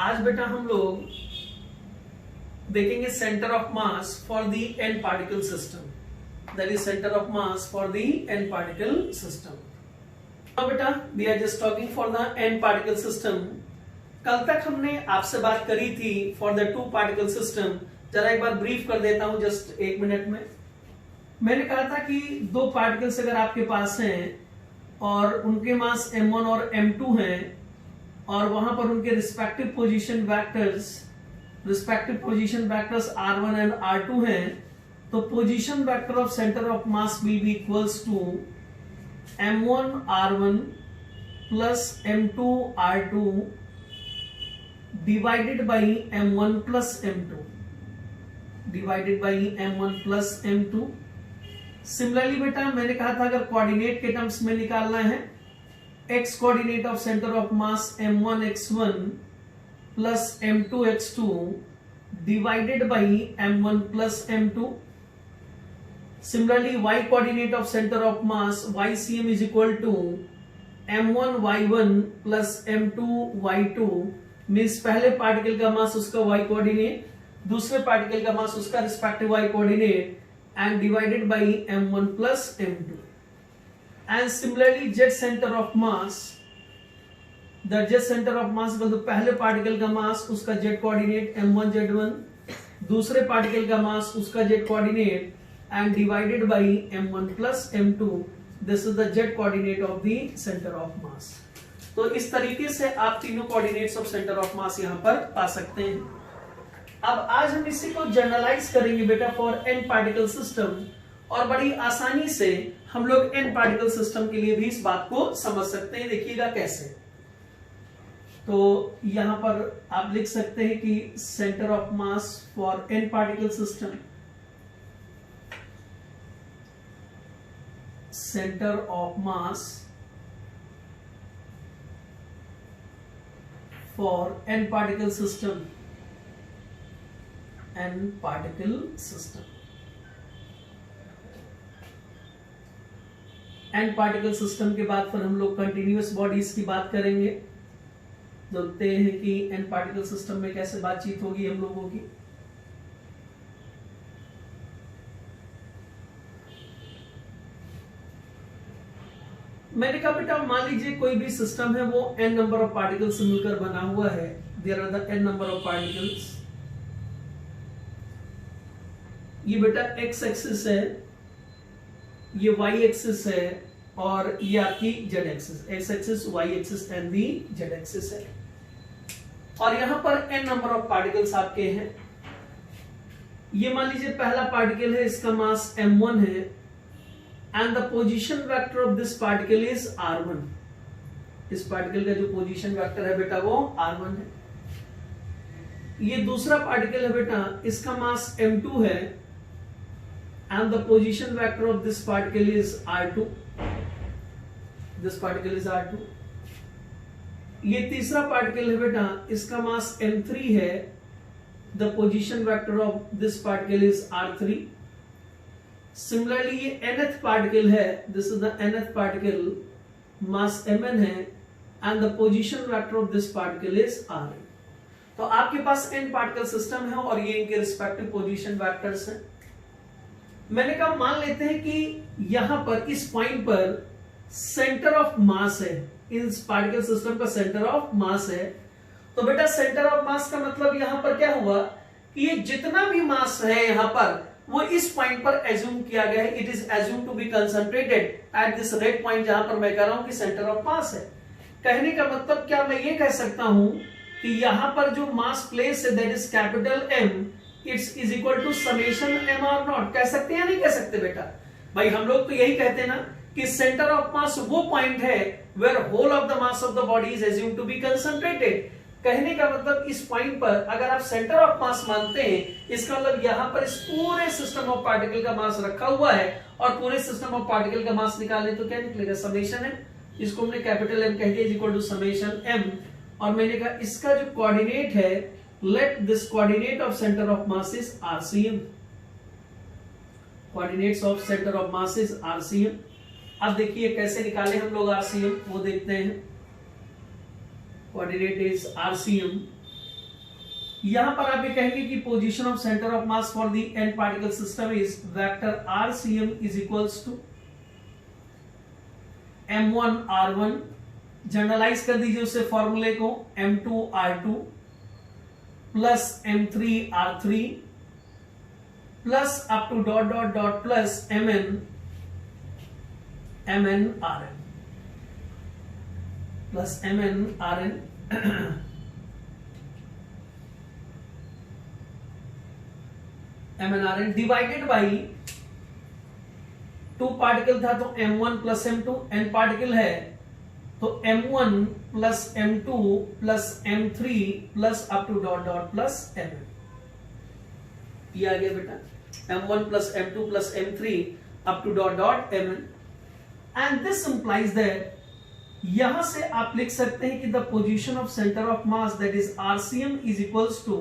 आज बेटा हम लोग देखेंगे centre of mass for the N particle system, that is centre of mass for the N particle system. अब बेटा we are just talking for the N particle system. कल तक हमने आपसे बात करी थी for the two particle system. जरा एक बार ब्रीफ कर देता हूं जस्ट 1 मिनट में। मैंने कहा था कि दो पार्टिकल्स अगर आपके पास हैं और उनके मास m1 और m2 हैं और वहां पर उनके respective position vectors r1 and r2 हैं, तो position vector of centre of mass will be equals to m1 r1 plus m2 r2 divided by m1 plus m2। Similarly बेटा मैंने कहा था अगर कोऑर्डिनेट के टर्म्स में निकालना है, x coordinate of centre of mass m1 x1 plus m2 x2 divided by m1 plus m2। Similarly y coordinate of centre of mass ycm is equal to m1 y1 plus m2 y2, means पहले particle का mass उसका y coordinate, दूसरे particle का mass उसका respective y coordinate and divided by m1 plus m2। and similarly jet center of mass, the jet center of mass तो पहले particle का mass उसका जेट कोऑर्डिनेट m1 z1, दूसरे particle का mass उसका jet coordinate and divided by m1 plus m2। this is the jet coordinate of the center of mass। तो इस तरीके से आप तीनों कोऑर्डिनेट्स ऑफ सेंटर ऑफ मास यहां पर पा सकते हैं। अब आज हम इसी को जनरलाइज करेंगे बेटा फॉर एन पार्टिकल सिस्टम, और बड़ी आसानी से हम लोग एन पार्टिकल सिस्टम के लिए भी इस बात को समझ सकते हैं। देखिएगा कैसे। तो यहां पर आप लिख सकते हैं कि centre of mass for N particle system, centre of mass for N particle system, n particle system। n particle system के बाद फिर हम लोग कंटिन्यूअस बॉडीज की बात करेंगे। देखते हैं कि n particle system में कैसे बातचीत होगी हम लोगों की। मैंने कहा बेटा मान लीजिए कोई भी सिस्टम है वो n नंबर ऑफ पार्टिकल्स से मिलकर बना हुआ है। There are the n number of particles. ये बेटा x एक्सिस है, ये y एक्सिस है और ये आपकी z axis, x axis y axis and the z axis है। और यहां पर n नंबर ऑफ पार्टिकल्स आपके हैं। ये मान लीजिए पहला पार्टिकल है, इसका मास m1 है and the position vector of this particle is r1। इस पार्टिकल का जो पोजीशन वेक्टर है बेटा वो r1 है। ये दूसरा पार्टिकल है बेटा, इसका मास m2 है and the position vector of this particle is r2। this particle is r2। ये तीसरा पार्टिकल है बेटा, इसका मास m3 है, the position vector of this particle is r3। similarly ये nth पार्टिकल है, this is the nth particle, mass mn है and the position vector of this particle is rn। तो आपके पास n पार्टिकल सिस्टम है और ये इनके रिस्पेक्टिव पोजीशन वेक्टर्स हैं। मैंने कहा मान लेते हैं कि यहां पर इस पॉइंट पर सेंटर ऑफ मास है, इस पार्टिकल सिस्टम का सेंटर ऑफ मास है। तो बेटा सेंटर ऑफ मास का मतलब यहां पर क्या हुआ कि ये जितना भी मास है यहां पर वो इस पॉइंट पर एज्यूम किया गया है। It is assume to be concentrated at this red point, जहां पर मैं कह रहा हूं कि सेंटर ऑफ मास है। कहने का मतलब क्या मैं ये कह सकता हूं कि यहां पर जो मास प्लेस है that is capital M, it's is equal to summation m r naught. कह सकते हैं या नहीं कह सकते बेटा? भाई हम लोग तो यही कहते हैं ना कि सेंटर ऑफ मास वो पॉइंट है where whole of the mass of the body is assumed to be concentrated. कहने का मतलब इस पॉइंट पर अगर आप सेंटर ऑफ मास मानते हैं, इसका मतलब यहां पर इस पूरे सिस्टम ऑफ पार्टिकल का मास रखा हुआ है और पूरे सिस्टम ऑफ पार्टिकल का मास निकालें तो क्या निकलेगा? समेशन m, इसको हमने कैपिटल M कह दिया, is equal to summation m। और मैंने कहा इसका जो कोऑर्डिनेट है, let this coordinate of center of mass is RCM। coordinates of center of mass is RCM। अब देखिए कैसे निकाले हम लोग RCM, वो देखते हैं। कोऑर्डिनेट इज RCM यहां पर आप ये कहेंगे कि position of centre of mass for the n particle system is vector RCM is equals to M1 R1, generalise कर दीजिए उससे फॉर्मूले को, M2 R2 plus M3 R3 plus up to dot dot dot plus MN RN plus MN RN MN RN divided by 2 particle था तो M1 plus M2, n particle है तो M1 plus M2 plus M3 plus up to dot dot plus MN, ये आ गया बेटा M1 plus M2 plus M3 to to dot डॉट MN, and this implies that यहां से आप लिख सकते हैं कि the position of centre of mass that is RCM is equals to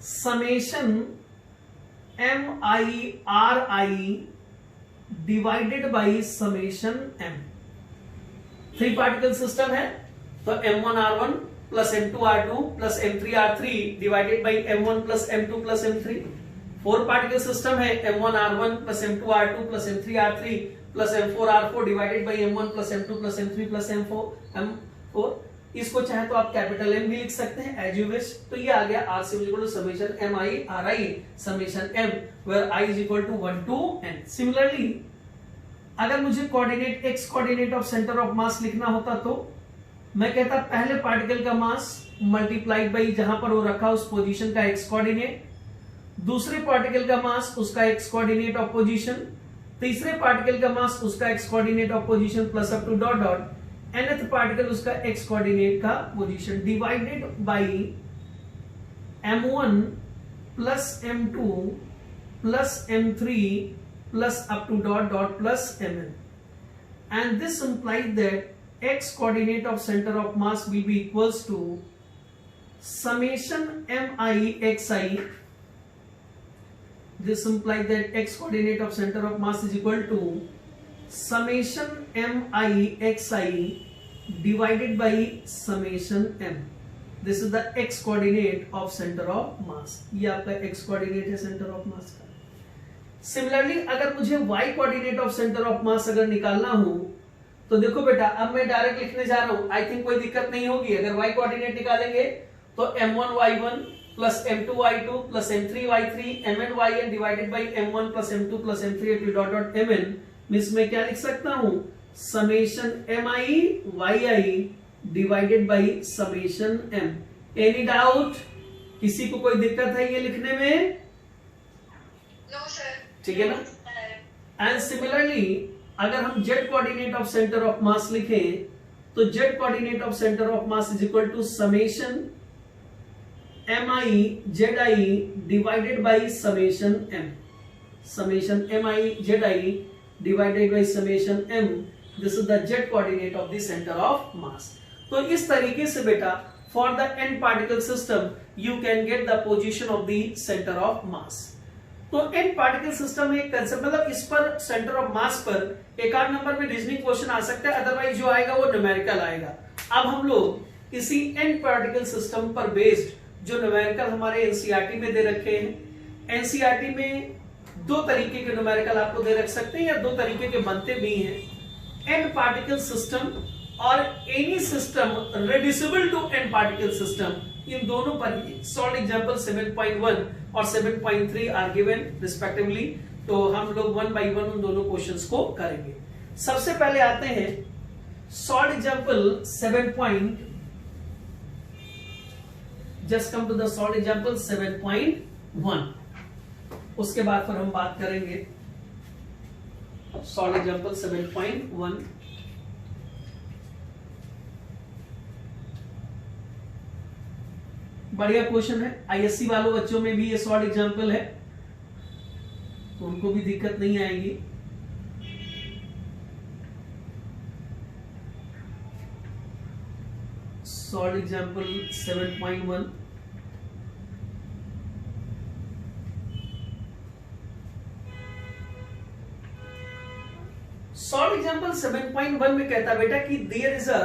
summation MI divided by summation M। 3 particle system है तो M1 R1 plus M2 R2 plus M3 R3 divided by M1 plus M2 plus M3। 4 particle system है M1 R1 plus M2 R2 plus M3 R3 plus M4 R4 divided by M1 plus M2 plus M3 plus M4। इसको चाहे तो आप capital M भी लिख सकते हैं as you wish. तो ये आ गया RCM is equal to summation MI RI summation M where I is equal to 1 to n। Similarly अगर मुझे coordinate x coordinate of centre of mass लिखना होता तो मैं कहता पहले पार्टिकल का मास मल्टीप्लाइड बाई जहां पर वो रखा उस पोजीशन का x कोऑर्डिनेट, दूसरे पार्टिकल का मास उसका x कोऑर्डिनेट ऑफ पोजीशन, तीसरे पार्टिकल का मास उसका x coordinate of position plus up to dot dot nth particle उसका x कोऑर्डिनेट का position divided by M1 plus M2 plus M3 plus up to dot dot plus MN, and this implies that x coordinate of center of mass will be equals to summation MI xi. This implies that x coordinate of center of mass is equal to summation MI xi divided by summation M. This is the x coordinate of center of mass. ये आपका x coordinate है center of mass का। Similarly अगर मुझे y coordinate of centre of mass अगर निकालना हो तो देखो बेटा अब मैं डायरेक्ट लिखने जा रहा हूं, आई थिंक कोई दिक्कत नहीं होगी। अगर y कोऑर्डिनेट निकालेंगे तो M1 Y1 plus M2 Y2 plus M3 Y3 MN YN divided by M1 plus M2 plus M3 to to dot डॉट MN मींस मैं क्या लिख सकता हूं summation MI YI divided by summation M। Any doubt, किसी को कोई दिक्कत है ये लिखने में? नो सर, ठीक है ना। एंड सिमिलरली अगर हम z coordinate of centre of mass लिखें तो z coordinate of centre of mass is equal to summation MI ZI divided by summation M। Summation MI ZI divided by summation M, this is the z coordinate of the centre of mass. तो इस तरीके से बेटा for the n particle system you can get the position of the centre of mass. तो n particle system एक concept, मतलब इस पर सेंटर ऑफ मास पर एक आध नंबर में रीजनिंग क्वेश्चन आ सकता है, अदरवाइज जो आएगा वो न्यूमेरिकल आएगा। अब हम लोग इसी n पार्टिकल सिस्टम पर बेस्ड जो न्यूमेरिकल हमारे एनसीईआरटी में दे रखे हैं, एनसीईआरटी में 2 तरीके के न्यूमेरिकल आपको दे रख सकते हैं या 2 तरीके के बनते भी हैं। n पार्टिकल सिस्टम और any system reducible to n particle system, इन दोनों पर सॉल्व एग्जांपल 7.1 और 7.3 आर गिवन रिस्पेक्टिवली। तो हम लोग 1 बाय 1 उन दोनों क्वेश्चंस को करेंगे। सबसे पहले आते हैं solve example 7. Just come to the solve example 7.1, उसके बाद फिर हम बात करेंगे सॉल्व एग्जांपल 7.1। बढ़िया क्वेश्चन है, आईएससी वालों बच्चों में भी ये सॉल्व एग्जांपल है तो उनको भी दिक्कत नहीं आएगी। Solve example 7.1। सॉल्व एग्जांपल 7.1 में कहता बेटा कि there is a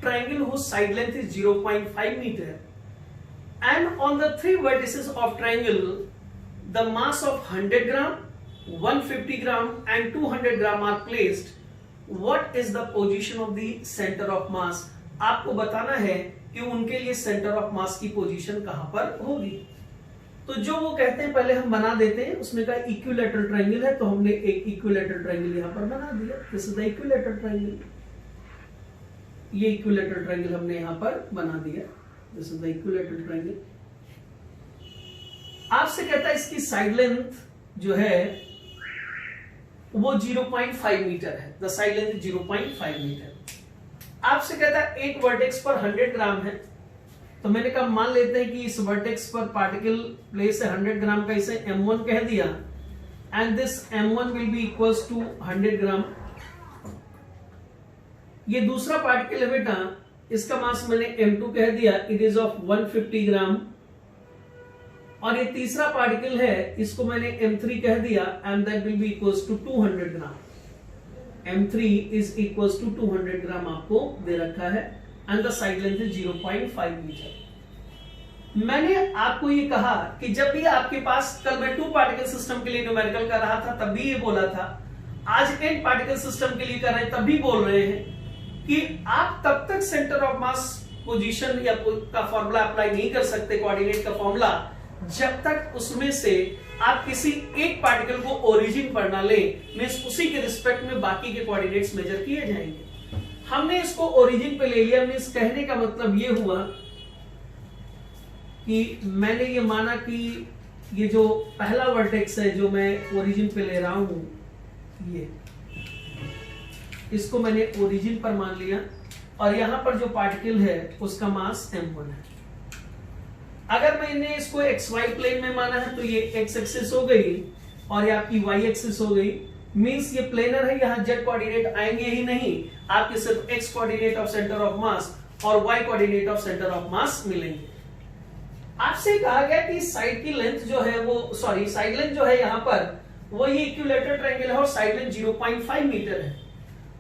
triangle whose side length is 0.5 metre and on the three vertices of triangle the mass of 100 gram, 150 gram and 200 gram are placed. What is the position of the center of mass? आपको बताना है कि उनके लिए centre of मास की position कहां पर होगी। तो जो वो कहते हैं पहले हम बना देते हैं। उसने कहा इक्विलैटरल ट्रायंगल है, तो हमने एक इक्विलैटरल ट्रायंगल यहां पर बना दिया। This is the equilateral triangle. ये इक्विलैटरल ट्रायंगल हमने यहां पर बना दिया। This is the equilateral triangle. आपसे कहता है इसकी साइड लेंथ जो है वो 0.5 मीटर है। The side length 0.5 metre. आपसे कहता है एक वर्टेक्स पर 100 ग्राम है, तो मैंने कहा मान लेते हैं कि इस वर्टेक्स पर पार्टिकल प्लेस है 100 ग्राम का, इसे m1 कह दिया and this m1 will be equals to 100 gram. ये दूसरा पार्टिकल है बेटा, इसका मास मैंने m2 कह दिया, इट इज ऑफ 150 ग्राम। और ये तीसरा पार्टिकल है, इसको मैंने m3 कह दिया and that will be equals to 200 gram. m3 is equals to 200 gram आपको दे रखा है and the side length is 0.5 metre. मैंने आपको ये कहा कि जब भी आपके पास, कल मैं 2 पार्टिकल सिस्टम के लिए न्यूमेरिकल कर रहा था तब भी ये बोला था, आज n पार्टिकल सिस्टम के लिए कर रहे हैं तब भी बोल रहे हैं कि आप तब तक सेंटर ऑफ मास पोजीशन या का फॉर्मूला अप्लाई नहीं कर सकते, कोऑर्डिनेट का फॉर्मूला, जब तक उसमें से आप किसी एक पार्टिकल को ओरिजिन पर ना ले, मींस उसी के रिस्पेक्ट में बाकी के कोऑर्डिनेट्स मेजर किए जाएंगे। हमने इसको ओरिजिन पे ले लिया। मींस कहने का मतलब ये हुआ कि मैंने ये माना कि ये जो पहला वर्टेक्स है जो मैं ओरिजिन पे ले रहा हूं, ये इसको मैंने ओरिजिन पर मान लिया और यहां पर जो पार्टिकल है उसका मास m1 है। अगर मैंने इसको xy प्लेन में माना है तो ये x एक्सिस हो गई और ये आपकी y एक्सिस हो गई। मींस ये प्लेनर है, यहां z कोऑर्डिनेट आएंगे ही नहीं, आपके सिर्फ x coordinate of centre of मास और y coordinate of centre of मास मिलेंगे। आपसे कहा गया कि साइड की लेंथ जो है वो, सॉरी साइड लेंथ जो है यहां पर वो ये इक्विलैटरल ट्रायंगल है और साइड लेंथ 0.5 मीटर है।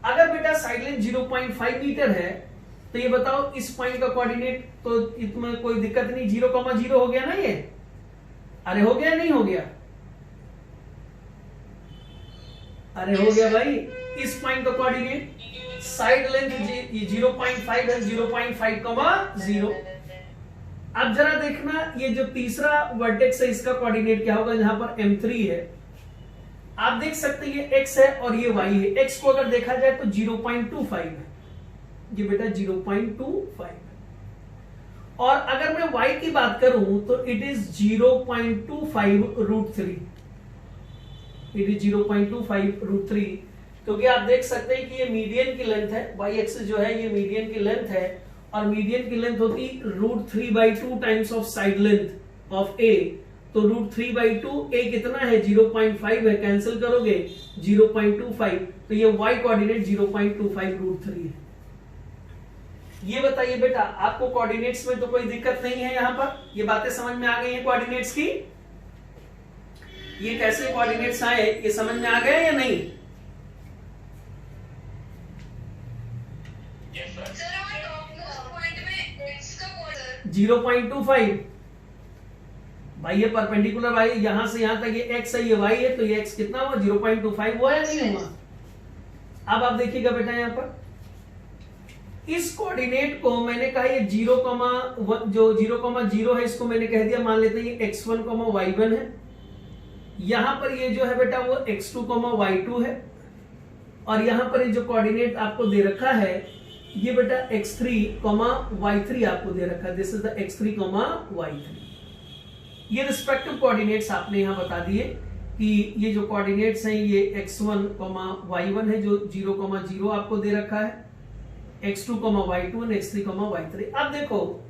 अगर बेटा साइड लेंथ 0.5 मीटर है तो ये बताओ इस पॉइंट का कोऑर्डिनेट तो इसमें कोई दिक्कत नहीं, 0,0 हो गया ना ये? अरे हो गया नहीं हो गया? अरे हो गया भाई। इस पॉइंट का कोऑर्डिनेट साइड लेंथ 0.5 है, 0.5,0। अब जरा देखना ये जो तीसरा वर्टेक्स है इसका कोऑर्डिनेट क्या होगा, जहां पर m3 है। आप देख सकते हैं ये x है और ये y है। x को अगर देखा जाए तो 0.25 है, ये बेटा 0.25 है। और अगर मैं y की बात करूं तो इट इज 0.25√3। इट इज 0.25√3, क्योंकि आप देख सकते हैं कि ये मीडियन की लेंथ है, y एक्सिस जो है ये मीडियन की लेंथ है और मीडियन की लेंथ होती √3/2 times of side length of a। तो √3/2 a कितना है, 0.5 है, कैंसिल करोगे 0.25, तो ये y कोऑर्डिनेट 0.25√3 है। ये बताइए बेटा आपको कोऑर्डिनेट्स में तो कोई दिक्कत नहीं है? यहां पर ये बातें समझ में आ गई है कोऑर्डिनेट्स की? ये कैसे कोऑर्डिनेट्स आए ये समझ में आ गया या नहीं? सर हमारे टॉप पॉइंट में x का कोऑर्डिनेट 0.25। भाई ये परपेंडिकुलर भाई यहां से यहां तक ये x है, ये y है, तो ये x कितना हुआ, 0.25 हुआ या नहीं हुआ? अब आप देखिएगा बेटा यहां पर इस कोऑर्डिनेट को मैंने कहा ये 0,0 है, इसको मैंने कह दिया, मान लेते हैं ये x1, y1 है। यहां पर ये जो है बेटा वो x2, y2 है और यहां पर ये जो कोऑर्डिनेट आपको दे रखा है ये बेटा x3, y3 आपको दे रखा है। This is the x3, y3। ये रिस्पेक्टिव कोऑर्डिनेट्स आपने यहां बता दिए कि ये जो कोऑर्डिनेट्स हैं ये x1, y1 है जो 0,0 आपको दे रखा है, x2, y2 और x3, y3। अब देखो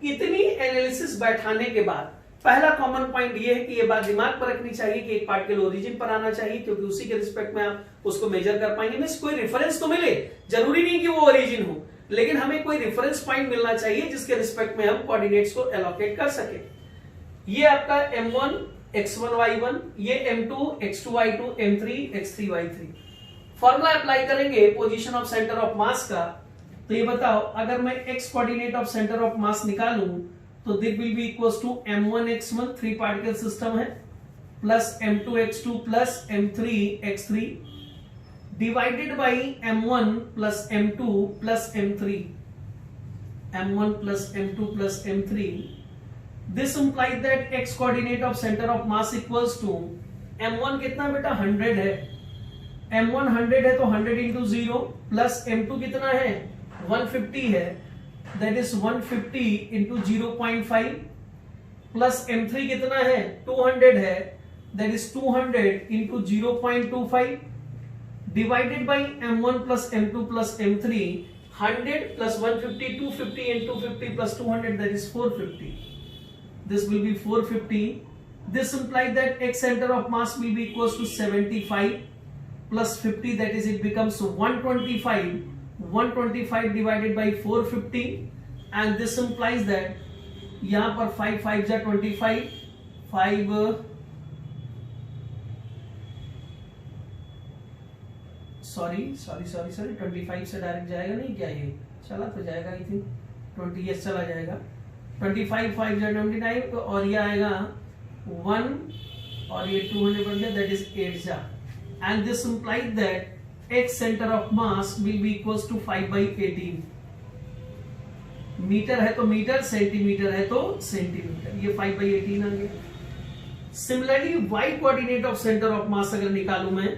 इतनी एनालिसिस बैठाने के बाद पहला कॉमन पॉइंट ये है कि ये बात दिमाग पर रखनी चाहिए कि एक पार्टिकल ओरिजिन पर आना चाहिए, क्योंकि उसी के रिस्पेक्ट में आप उसको मेजर कर पाएंगे। मींस कोई रेफरेंस तो मिले, जरूरी नहीं कि वो ओरिजिन हो, लेकिन हमें कोई रेफरेंस पॉइंट मिलना चाहिए जिसके रिस्पेक्ट में हम कोऑर्डिनेट्स को एलोकेट कर सके। ये आपका m1 x1 y1, ये m2 x2 y2, m3 x3 y3। Formula apply करेंगे position of centre of mass का, तो ये बताओ अगर मैं x coordinate of centre of mass निकालूं तो this will be equal to m1x1 3 particle system है plus m2x2 plus m3x3 divided by m1 plus m2 plus m3 m1 plus m2 plus m3. This implies that x coordinate of center of mass equals to m1 कितना बेटा 100 है, m1 100 है तो 100 into 0 plus m2 कितना है 150 है, that is 150 into 0.5 plus m3 कितना है 200 है, that is 200 into 0.25 divided by m1 plus m2 plus m3. 100 plus 150 250 and 250 plus 200 that is 450. This will be 450. This implies that x center of mass will be equals to 75 plus 50, that is it becomes 125. 125 divided by 450 and this implies that यहाँ पर 5 5 जा 25 5 sorry 25 से direct जाएगा नहीं क्या, ये चला तो जाएगा आई थिंक 20 yes चला जाएगा 25 5 जा 29 और ये आएगा 1 और ये 200 बन गया, दैट इज 8 जा and this implies that x centre of mass will be equals to 5/18. Metre है तो मीटर, सेंटीमीटर है तो सेंटीमीटर, ये 5/18 आ गया. Similarly y coordinate of centre of mass अगर निकालूं मैं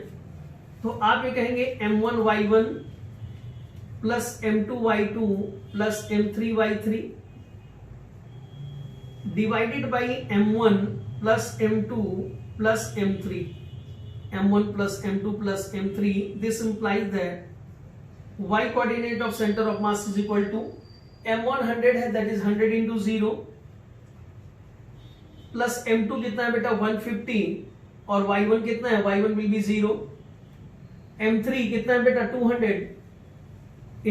तो आप ये कहेंगे m1y1 plus m2y2 plus m3y3 divided by m1 plus m2 plus m3. m1 plus m2 plus m3. This implies that y coordinate of centre of mass is equal to m1 100 है, that is 100 into 0 plus m2 कितना है बेटा 150 और y1 कितना है, y1 will be 0. m3 कितना है बेटा 200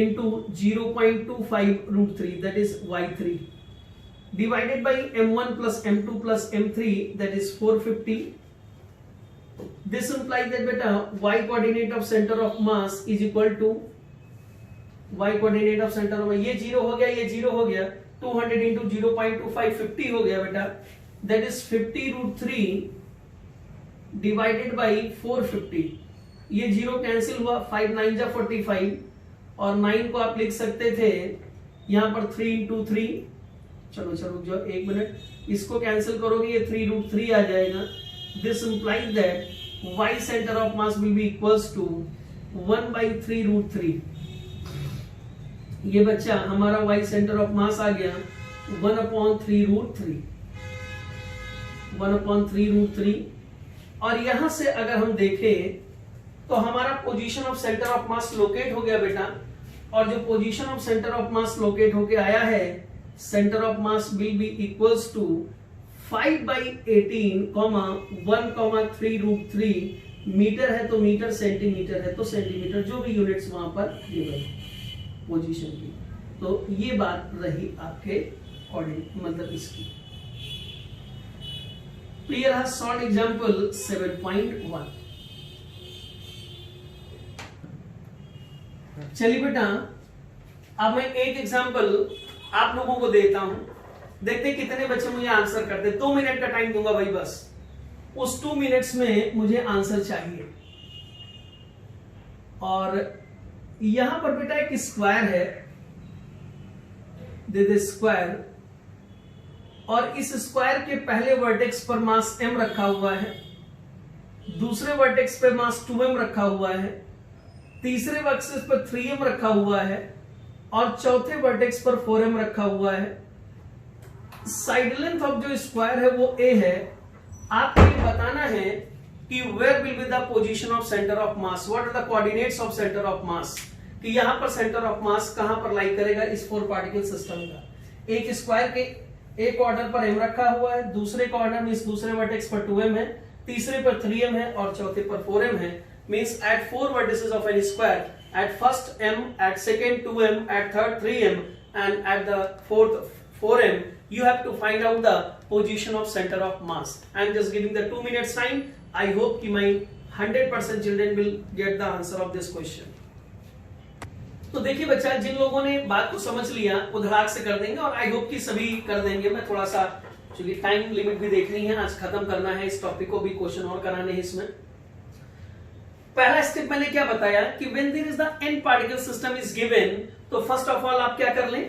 into 0.25 root 3 that is y3 divided by m1 plus m2 plus m3 that is 450. This implies that बेटा y coordinate of centre of mass is equal to y coordinate of centre of, ये 0 हो गया, ये 0 हो गया, 200 into 0.25 50 हो गया बेटा, that is 50 root 3 divided by 450. ये 0 कैंसिल हुआ, 5 9 जा 45 और 9 को आप लिख सकते थे यहां पर 3 इंटू 3. चलो जो 1 मिनट, इसको कैंसिल करोगे ये 3 रूट 3 आ जाएगा. This implies that y centre of mass will be equals to 1/3 root 3. ये बच्चा हमारा y सेंटर ऑफ मास आ गया 1/3 रूट 3. 1/3 रूट 3. और यहां से अगर हम देखें तो हमारा position of centre of mass locate हो गया बेटा, और जो position of centre of mass locate होके आया है, centre of mass will be equals to 5/18 1,3 रूट 3. मीटर है तो मीटर, सेंटीमीटर है तो सेंटीमीटर, जो भी यूनिट्स वहां पर गिवन पोजीशन की. तो ये बात रही आपके कोऑर्डिनेट मतलब इसकी. क्लियर है. Solve example 7.1. चलिए बेटा अब मैं एक एग्जांपल आप लोगों को देता हूं, देखते हैं कितने बच्चे मुझे आंसर करते. 2 मिनट का टाइम दूंगा भाई, बस उस 2 मिनट्स में मुझे आंसर चाहिए. और यहां पर बेटा एक स्क्वायर है, दे स्क्वायर, और इस स्क्वायर के पहले वर्टेक्स पर मास m रखा हुआ है, दूसरे वर्टेक्स पर मास 2m रखा हुआ है, तीसरे वर्टेक्स पर 3m रखा हुआ है और चौथे वर्टेक्स पर 4m रखा हुआ है. साइड लेंथ ऑफ जो स्क्वायर है वो a है. आपको ये बताना है कि where will be the position of centre of mass, what are the coordinates of centre of mass, कि यहां पर सेंटर ऑफ मास कहां पर लाई करेगा इस 4 पार्टिकल सिस्टम का. एक स्क्वायर के एक कॉर्नर पर m रखा हुआ है, दूसरे कॉर्नर में इस दूसरे वर्टेक्स पर 2m है, तीसरे पर 3m है और चौथे पर 4m है. Means at 4 vertices of any square, at first m, at second 2m, at third 3m, and at the fourth 4m, you have to find out the position of center of mass. I am just giving the 2 minutes time. I hope कि my 100% children will get the answer of this question. तो देखिए बच्चा, जिन लोगों ने बात को समझ लिया वो धड़ाक से कर देंगे और आई होप कि सभी कर देंगे। मैं थोड़ा सा, चूंकि टाइम लिमिट भी देखनी है, आज खत्म करना है इस टॉपिक को, भी क्वेश्चन और कराने हैं इसमें। पहला स्टेप मैंने क्या बताया कि when there is the n particle system is given, तो फर्स्ट ऑफ ऑल आप क्या कर लें,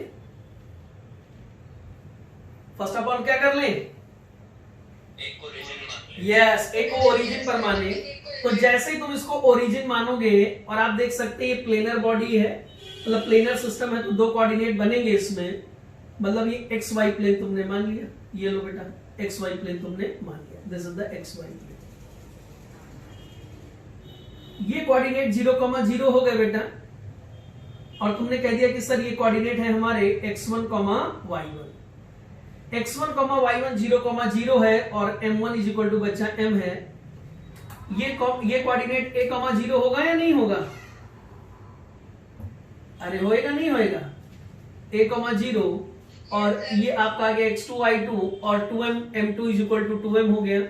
फर्स्ट ऑफ ऑल क्या कर लें, एक को रीजन मान यस, एक को ओरिजिन पर माने। तो जैसे ही तुम इसको ओरिजिन मानोगे और आप देख सकते हैं ये प्लेनर बॉडी है, मतलब प्लेनर सिस्टम है, तो दो कोऑर्डिनेट बनेंगे इसमें, मतलब ये एक्स वाई प्लेन तुमने मान लिया, ये लो बेटा एक्स वाई प्लेन तुमने मान लिया, this is the X Y plane. ये कोऑर्डिनेट 0,0 हो गए बेटा, और तुमने कह दिया कि सर ये कोऑर्डिनेट है हमारे x1, y1। x1, y1 0,0 है और m1 इज इक्वल टू बच्चा m है। ये कोऑर्डिनेट a, 0 होगा या नहीं होगा? अरे होएगा नहीं होएगा? a, 0 और ये आपका आ गया x2, y2 और 2m, m2 is equal to 2m हो गया।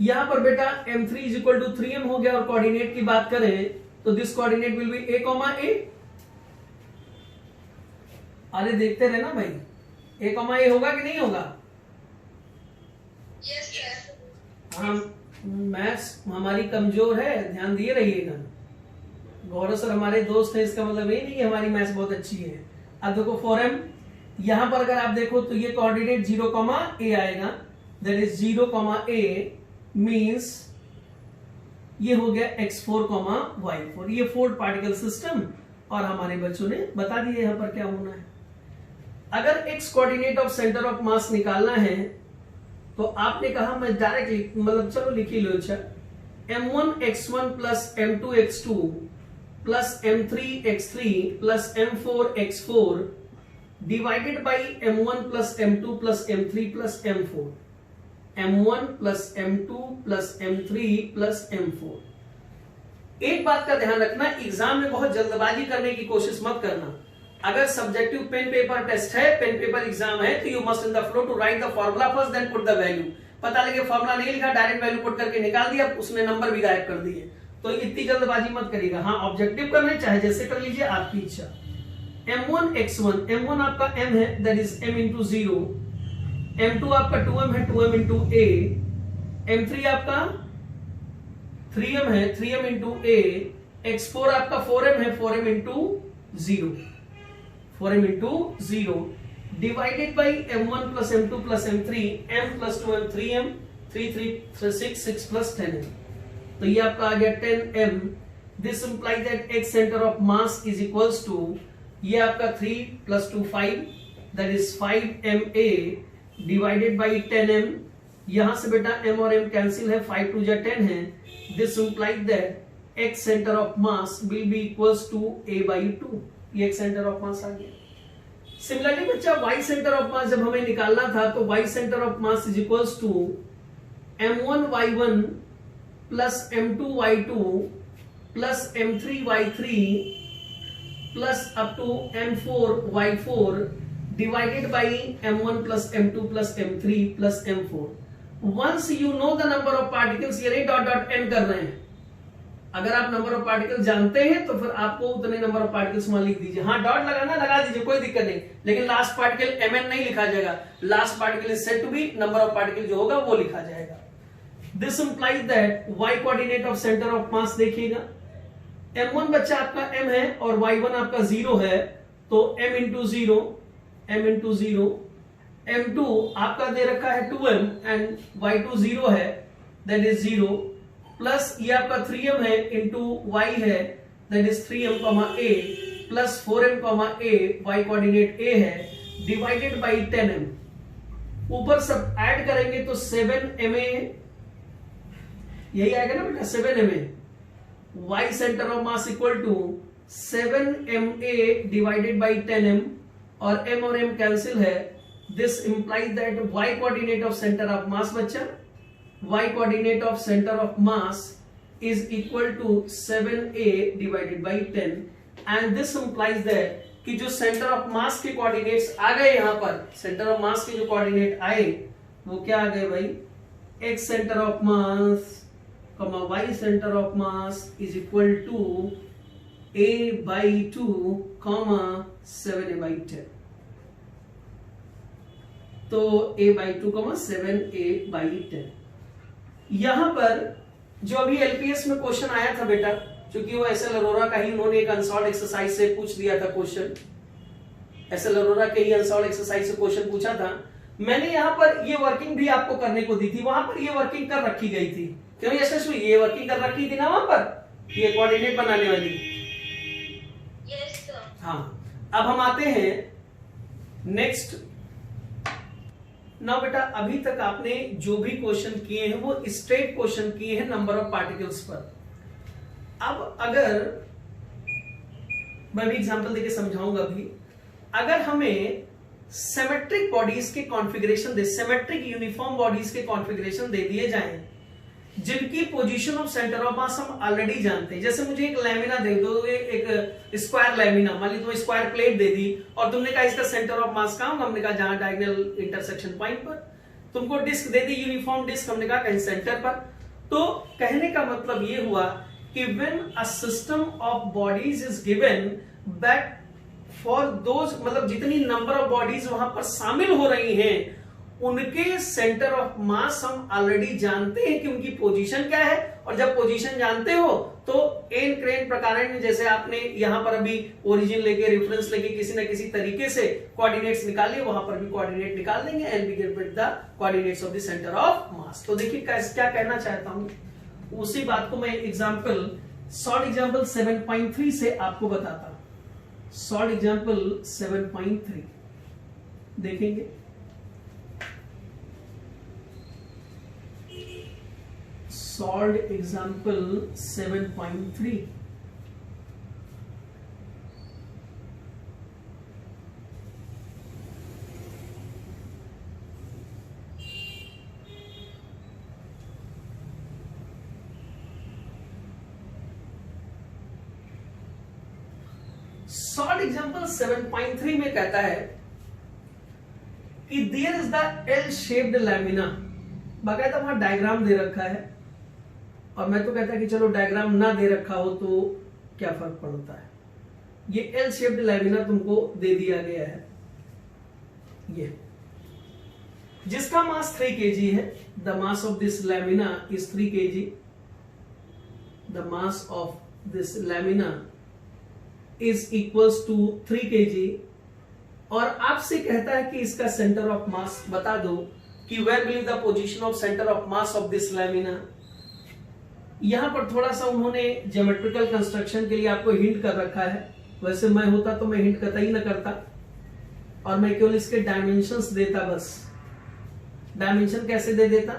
यहां पर बेटा m3 is equal to 3m हो गया, और कोऑर्डिनेट की बात करें तो this coordinate will be a, a। अरे देखते रहे ना भाई, a, a होगा कि नहीं होगा? Yes sir. हम मैथ्स हमारी कमजोर है, ध्यान दिए रहिएगा। गौरव सर हमारे दोस्त हैं, इसका मतलब ये नहीं कि हमारी मैथ्स बहुत अच्छी है। अब देखो 4m, यहां पर अगर आप देखो तो ये कोऑर्डिनेट 0, a आएगा, दैट इज 0, a मींस ये हो गया x4, y4। ये 4 पार्टिकल सिस्टम, और हमारे बच्चों ने बता दिया यहां पर क्या होना है। अगर x coordinate of centre of मास निकालना है तो आपने कहा, मैं डायरेक्ट मतलब चलो लिख ही लो, अच्छा m1 x1 plus m2 x2 plus m3 x3 plus m4 x4 divided by m1 plus m2 plus m3 plus m4, m1 plus m2 plus m3 plus m4। एक बात का ध्यान रखना, एग्जाम में बहुत जल्दबाजी करने की कोशिश मत करना। अगर सब्जेक्टिव पेन पेपर टेस्ट है, पेन पेपर एग्जाम है, तो you must in the flow to write the formula first then put the value. पता लगे फॉर्मूला नहीं लिखा, डायरेक्ट वैल्यू पुट करके निकाल दिया, उसने नंबर भी गायब कर दिए, तो इतनी जल्दबाजी मत करिएगा। हाँ, ऑब्जेक्टिव करने चाहे जैसे कर लीजिए, आपकी इच्छा। m1 x1, m1 आपका m है, that is m into 0, m2 आपका 2m है, 2m इंटू a, m3 आपका 3m है, 3m इंटू a, x4 आपका 4m है, 4m into 0, 4m into 0 divided by m1 plus m2 plus m3, m plus 2m 3m, 3 3 6 6 plus 10m, तो ये आपका आ गया 10m। This implies that x centre of mass is equals to, ये आपका 3 plus 2 5, that is 5ma divided by 10m। यहां से बेटा m और m कैंसिल है, 5 2 जा 10 है। This implies that x centre of mass will be equals to a by 2, ये x सेंटर ऑफ मास आ गया। सिमिलरली बच्चा y सेंटर ऑफ मास जब हमें निकालना था तो y centre of mass is equals to m1 y1 plus m2 y2 plus m3 y3 plus up to m4 y4 divided by m1 plus m2 plus m3 plus m4। Once you know the number of particles, ये नहीं dot dot and कर रहे हैं। अगर आप number of particle जानते हैं तो फिर आपको उतने नंबर ऑफ पार्टिकल्स वहां लिख दीजिए। हाँ, डॉट लगाना लगा दीजिए, कोई दिक्कत नहीं, लेकिन लास्ट पार्टिकल mn नहीं लिखा जाएगा। Last particle is said to be, number of particle जो होगा वो लिखा जाएगा। This implies that y coordinate of centre of mass देखिएगा, m1 बच्चा आपका m है और y1 आपका 0 है, तो m into 0, m into 0, m2 आपका दे रखा है 2m एंड y2 0 है, दैट इज 0, प्लस ये आपका 3m है इंटू y है, that is 3m, a plus 4m, a, y coordinate a है, डिवाइडेड बाई 10m। ऊपर सब ऐड करेंगे तो 7ma, यही आएगा ना बेटा 7ma। y centre of mass equal to 7ma divided by 10m, और m और m कैंसिल है। This implies that y coordinate of centre of mass बच्चा, y coordinate of center of mass is equal to 7a divided by 10, and this implies that कि जो centre of मास के coordinates आ गए, यहां पर centre of मास के जो कोऑर्डिनेट आए वो क्या आ गए भाई, x centre of mass y centre of mass is equal to a/2, 7a/10। तो a/2, 7a/10। यहां पर जो अभी एलपीएस में क्वेश्चन आया था बेटा, क्योंकि वो एसएल अरोरा का ही उन्होंने एक अनसॉल्व्ड एक्सरसाइज से पूछ दिया था क्वेश्चन, एसएल अरोरा के ही अनसॉल्व्ड एक्सरसाइज से क्वेश्चन पूछा था। मैंने यहां पर ये वर्किंग भी आपको करने को दी थी, वहां पर ये वर्किंग कर रखी गई थी। क्यों यशस्वी, ये वर्किंग कर रखी थी ना वहां पर, ये कोऑर्डिनेट बनाने वाली। Yes sir. हाँ, अब हम आते हैं नेक्स्ट। ना बेटा, अभी तक आपने जो भी क्वेश्चन किए हैं वो स्ट्रेट क्वेश्चन किए हैं नंबर ऑफ पार्टिकल्स पर। अब अगर मैं भी एग्जांपल देके समझाऊंगा भी, अगर हमें सिमेट्रिक बॉडीज के कॉन्फ़िगरेशन दे, सिमेट्रिक यूनिफॉर्म बॉडीज के कॉन्फ़िगरेशन दे दिए जाएं, जिनकी पोजीशन ऑफ सेंटर ऑफ मास हम ऑलरेडी जानते हैं। जैसे मुझे एक लैमिना दे दो, एक स्क्वायर लैमिना, मान ली तुम्हें स्क्वायर प्लेट दे दी और तुमने कहा इसका सेंटर ऑफ मास कहां होगा, हमने कहा जहां डायगोनल इंटरसेक्शन पॉइंट पर। तुमको डिस्क दे दी, यूनिफॉर्म डिस्क, हमने कहा कहीं सेंटर पर। तो कहने का मतलब ये हुआ कि when a system of bodies is given that for those, मतलब जितनी नंबर ऑफ बॉडीज वहां पर शामिल हो रही हैं, उनके सेंटर ऑफ मास हम ऑलरेडी जानते हैं कि उनकी पोजीशन क्या है। और जब पोजीशन जानते हो तो एन क्रेन प्रकार, जैसे आपने यहां पर अभी ओरिजिन लेके, रेफरेंस लेके किसी ना किसी तरीके से कोऑर्डिनेट्स निकालिए, वहां पर भी कोऑर्डिनेट निकाल देंगे and we get the coordinates of the centre of mass. तो देखिए क्या कहना चाहता हूं, उसी बात को मैं एग्जांपल, शॉर्ट एग्जांपल 7.3 से आपको बताता हूं। शॉर्ट एग्जांपल 7.3 देखेंगे। Solve example 7.3। सॉल्व एग्जांपल 7.3 में कहता है कि there is the L shaped lamina, बाकायदा वहां डायग्राम दे रखा है, और मैं तो कहता कि चलो डायग्राम ना दे रखा हो तो क्या फर्क पड़ता है। ये एल शेप्ड लैमिना तुमको दे दिया गया है, ये जिसका मास 3 kg है। The mass of this lamina is 3 kg। The mass of this lamina is equals to 3 kg। और आपसे कहता है कि इसका सेंटर ऑफ मास बता दो कि where will the position of centre of mass of this lamina. यहां पर थोड़ा सा उन्होंने ज्योमेट्रिकल कंस्ट्रक्शन के लिए आपको हिंट कर रखा है। वैसे मैं होता तो मैं हिंट कतई ना करता और मैं केवल इसके डायमेंशंस देता। बस डायमेंशन कैसे दे देता,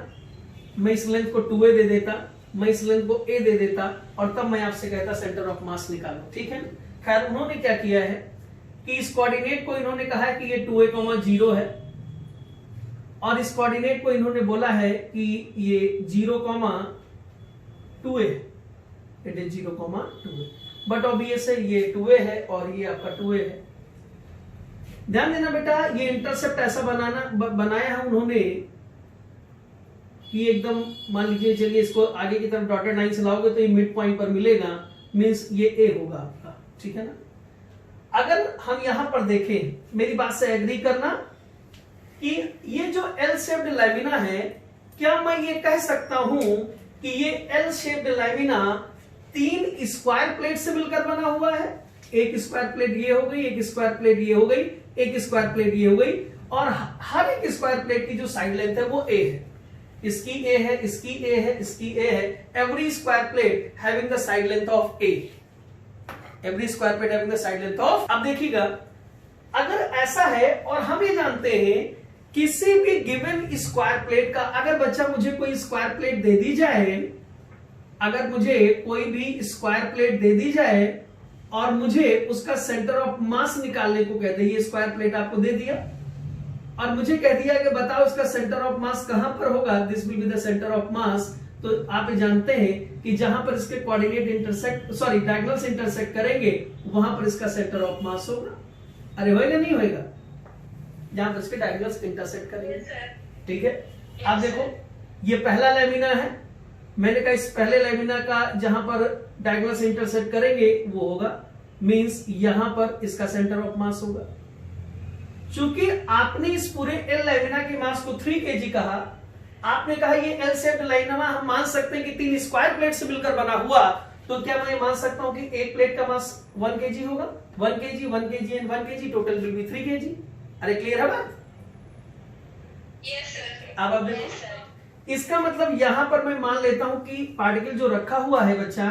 मैं इस लेंथ को 2a दे देता, मैं इस लेंथ को a दे देता, और तब मैं आपसे कहता सेंटर ऑफ मास निकालो। ठीक है। खैर उन्होंने क्या किया है कि इस कोऑर्डिनेट को इन्होंने कहा है कि ये 2a, 0 है, और इस कोऑर्डिनेट को इन्होंने बोला है कि ये 0, 2a, it is 0, 2a। But obvious है ये 2a है और ये आपका 2a है। ध्यान देना बेटा, ये इंटरसेप्ट ऐसा बनाया है उन्होंने कि एकदम, मान लीजिए चलिए इसको आगे की तरफ डॉटेड लाइन से लाओगे तो ये मिड पॉइंट पर मिलेगा, मींस ये a होगा आपका। ठीक है ना। अगर हम यहां पर देखें, मेरी बात से एग्री करना कि ये जो एल शेप्ड लैमिना है, क्या मैं ये कह सकता हूं कि ये L shaped lamina 3 square plate से मिलकर बना हुआ है। एक स्क्वायर प्लेट ये हो गई, एक स्क्वायर प्लेट ये हो गई, एक स्क्वायर प्लेट ये हो गई, और हर एक स्क्वायर प्लेट की जो साइड लेंथ है वो a है। इसकी a है, इसकी a है, इसकी a है। Every square plate having the side length of a, every square plate having the side length of. अब देखिएगा, अगर ऐसा है और हम ये जानते हैं किसी भी गिवन स्क्वायर प्लेट का, अगर बच्चा मुझे कोई स्क्वायर प्लेट दे दी जाए, अगर मुझे कोई भी स्क्वायर प्लेट दे दी जाए और मुझे उसका सेंटर ऑफ मास निकालने को कहते हैं, ये स्क्वायर प्लेट आपको दे दिया और मुझे कह दिया कि बताओ इसका सेंटर ऑफ मास कहां पर होगा, this will be the centre of mass. तो आप जानते हैं कि जहां पर इसके coordinate intersect, sorry diagonals intersect करेंगे, वहां पर इसका सेंटर ऑफ मास होगा। अरे होएगा नहीं होएगा, जहां पर इसके डायगोनल्स इंटरसेक्ट करेंगे। ठीक है। आप देखो, ये पहला लैमिना है, मैंने कहा इस पहले लैमिना का जहां पर डायगोनल्स इंटरसेक्ट करेंगे वो होगा, मींस यहां पर इसका सेंटर ऑफ मास होगा। चूंकि आपने इस पूरे एल लैमिना के मास को 3 kg कहा, आपने कहा ये एल शेप्ड लैमिना हम मान सकते हैं कि 3 स्क्वायर प्लेट से मिलकर बना हुआ, तो क्या मैं मान सकता हूं कि एक प्लेट का मास 1 kg होगा? 1 kg, 1 kg and 1 kg, total will be 3 kg। अरे क्लियर है बात? Yes sir. अब आप देखो, इसका मतलब यहां पर मैं मान लेता हूं कि पार्टिकल जो रखा हुआ है बच्चा,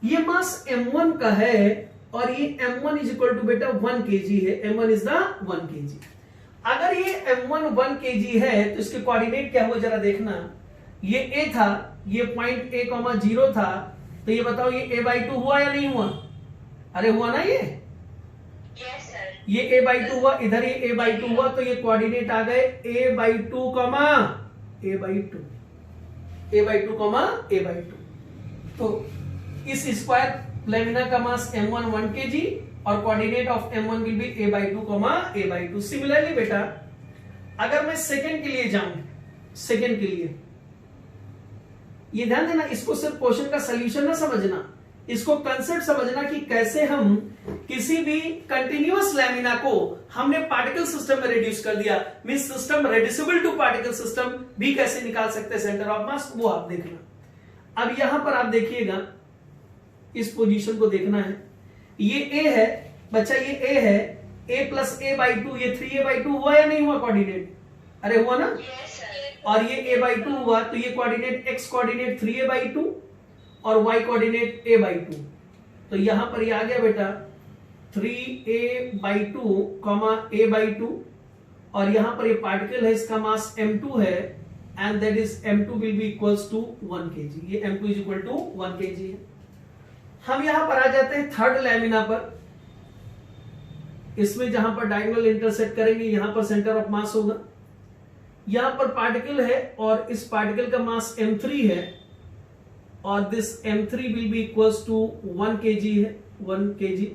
ये मास m1 का है और ये m1 इज इक्वल टू बेटा 1 kg है। m1 is the 1 kg। अगर ये m1 1 kg है तो इसके कोऑर्डिनेट क्या हुआ जरा देखना। ये a था, ये पॉइंट a, 0 था, तो ये बताओ ये a/2 हुआ या नहीं हुआ? अरे हुआ ना ये? Yes sir. ये a/2 हुआ, इधर ये a/2 हुआ, तो ये कोऑर्डिनेट आ गए a/2, a/2, a/2, तो इस स्क्वायर लैमिना का मास m1 1 kg और coordinate of m1 will B a/2, a/2। Similarly बेटा अगर मैं सेकंड के लिए जाऊं, सेकंड के लिए ये ध्यान देना, इसको सिर्फ क्वेश्चन का सॉल्यूशन ना समझना, इसको कंसेप्ट समझना कि कैसे हम किसी भी कंटिन्यूअस लैमिना को हमने पार्टिकल सिस्टम में रिड्यूस कर दिया, mean system reducible to particle system भी कैसे निकाल सकते हैं सेंटर ऑफ मास, वो आप देखना। अब यहां पर आप देखिएगा, इस पोजीशन को देखना है, ये a है बच्चा, ये a है, a प्लस a/2, ये 3a/2 हुआ या नहीं हुआ कोऑर्डिनेट? अरे हुआ ना? Yes sir. और ये a/2 हुआ, तो ये कोऑर्डिनेट x कोऑर्डिनेट 3a/2 और y कोऑर्डिनेट a/2, तो यहां पर ये आ गया बेटा 3a/2, a/2, और यहां पर ये पार्टिकल है, इसका मास m2 है, and that is m2 will be equals to 1 kg। ये m2 is equal to 1 kg है। हम यहां पर आ जाते हैं थर्ड लैमिना पर। इसमें जहां पर डायगोनल इंटरसेक्ट करेंगे यहां पर सेंटर ऑफ मास होगा। यहां पर पार्टिकल है और इस पार्टिकल का मास m3 है, और this m3 will be equals to 1 kg है, 1 kg।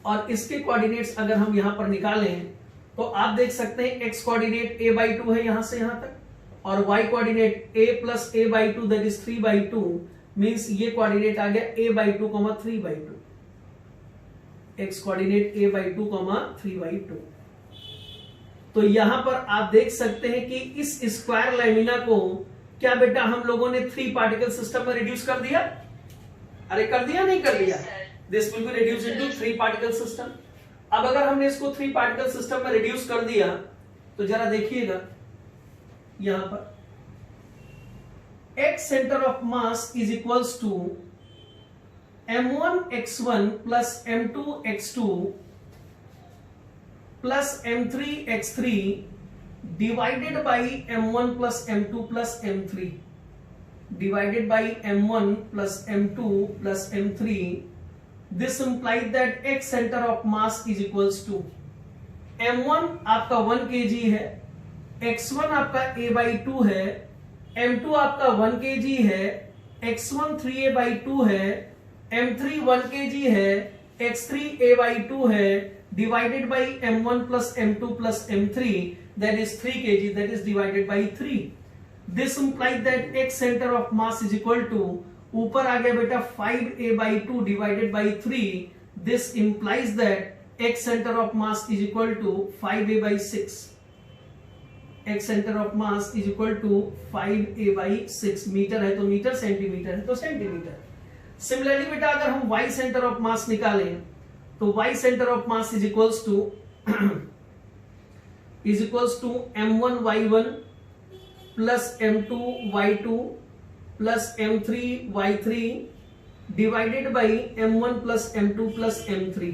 और इसके कोऑर्डिनेट्स अगर हम यहां पर निकालें तो आप देख सकते हैं x कोऑर्डिनेट a/2 है यहां से यहां तक, और y coordinate a plus a/2 that is 3/2, means ये कोऑर्डिनेट आ गया a/2, 3/2, x कोऑर्डिनेट a/2, 3/2। तो यहां पर आप देख सकते हैं कि इस स्क्वायर लैमिना को क्या बेटा हम लोगों ने 3 पार्टिकल सिस्टम में रिड्यूस कर दिया? अरे कर दिया नहीं कर दिया? This will be reduce into 3 particle system. अब अगर हमने इसको 3 पार्टिकल सिस्टम में रिड्यूस कर दिया तो जरा देखिएगा, यहां पर x centre of mass is equals to m1 x1 plus m2 x2 plus m3 x3 divided by m1 plus m2 plus m3 divided by m1 plus m2 plus m3. This implies that x center of mass is equals to m1 आपका 1 kg है, x1 आपका a/2 है, m2 आपका 1 kg है, x1 3a/2 है, m3 1 kg है, x3 a/2 है, divided by m1 plus m2 plus m3, that is 3 kg, that is divided by 3. This implies that x center of mass is equal to, ऊपर आ गया बेटा 5a/2 divided by 3. This implies that x center of mass is equal to 5a/6. x center of mass is equal to 5a/6. Metre है तो metre, centimetre है तो centimetre. Similarly बेटा अगर हम y सेंटर ऑफ मास निकालें तो y centre of mass is equals to m1 y1 plus m2 y2 plus m3 y3 divided by m1 plus m2 plus m3,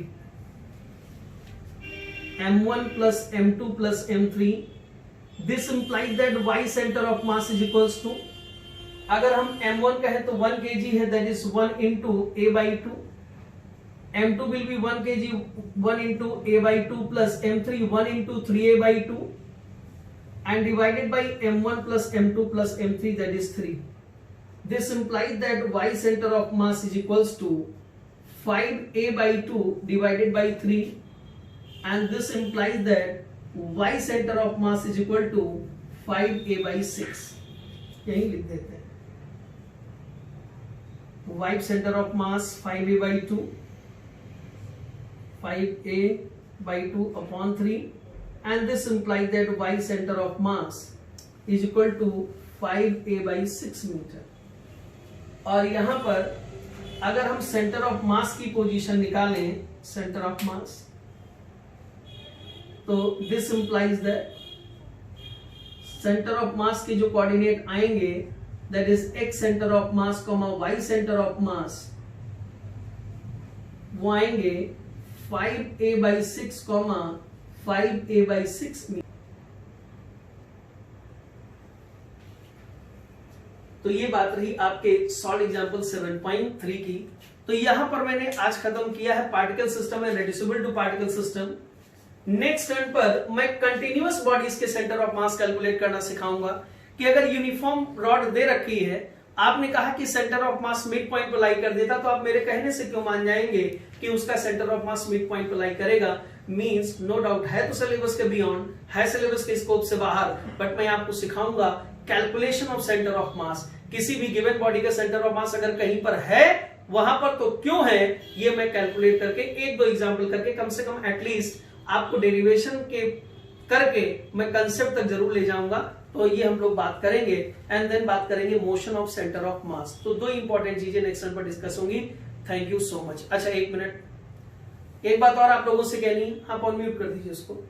m1 plus m2 plus m3. This implies that y centre of mass is equals to, अगर हम m1 कहें तो 1 kg है, that is 1 into a/2, m2 will be 1 kg, 1 into a/2 plus m3 1 into 3a/2 and divided by m1 plus m2 plus m3, that is 3. This implies that y center of mass is equals to 5a/2 divided by 3, and this implies that y center of mass is equal to 5a/6. यही लिख देते हैं। y center of mass 5a by 2, 5a by 2 upon 3, and this implies that y center of mass is equal to 5a by 6 metre. और यहां पर अगर हम centre of मास की पोजीशन निकालें, सेंटर ऑफ मास, तो this implies that centre of मास के जो कोऑर्डिनेट आएंगे that is x centre of mass comma y centre of मास, वो आएंगे 5a by 6 comma 5a by 6 metre. तो ये बात रही आपके सॉल्व एग्जांपल 7.3 की। तो यहां पर मैंने आज खत्म किया है particle system and reducible to particle system. Next turn पर मैं कंटिन्यूअस बॉडीज के सेंटर ऑफ मास कैलकुलेट करना सिखाऊंगा कि अगर यूनिफॉर्म रॉड दे रखी है, आपने कहा कि centre of mass mid point पर लाई कर देता, तो आप मेरे कहने से क्यों मान जाएंगे कि उसका centre of mass mid point पर लाई करेगा। मींस नो डाउट है तो सिलेबस के बियॉन्ड, है सिलेबस के स्कोप से बाहर, बट मैं आपको सिखाऊंगा कैलकुलेशन ऑफ सेंटर ऑफ मास। किसी भी गिवन बॉडी का सेंटर ऑफ मास अगर कहीं पर है, वहां पर तो क्यों है, ये मैं कैलकुलेट करके एक दो एग्जांपल करके कम से कम एटलीस्ट आपको डेरिवेशन के करके मैं कंसेप्ट तक जरूर ले जाऊंगा। तो ये हम लोग बात करेंगे एंड देन बात करेंगे motion of centre of mass. तो दो इंपॉर्टेंट चीजें नेक्स्ट टर्न पर डिस्कस होंगी। Thank you so much. अच्छा एक मिनट, एक बात और आप लोगों से कहनी, आप ऑन म्यूट कर दीजिए उसको।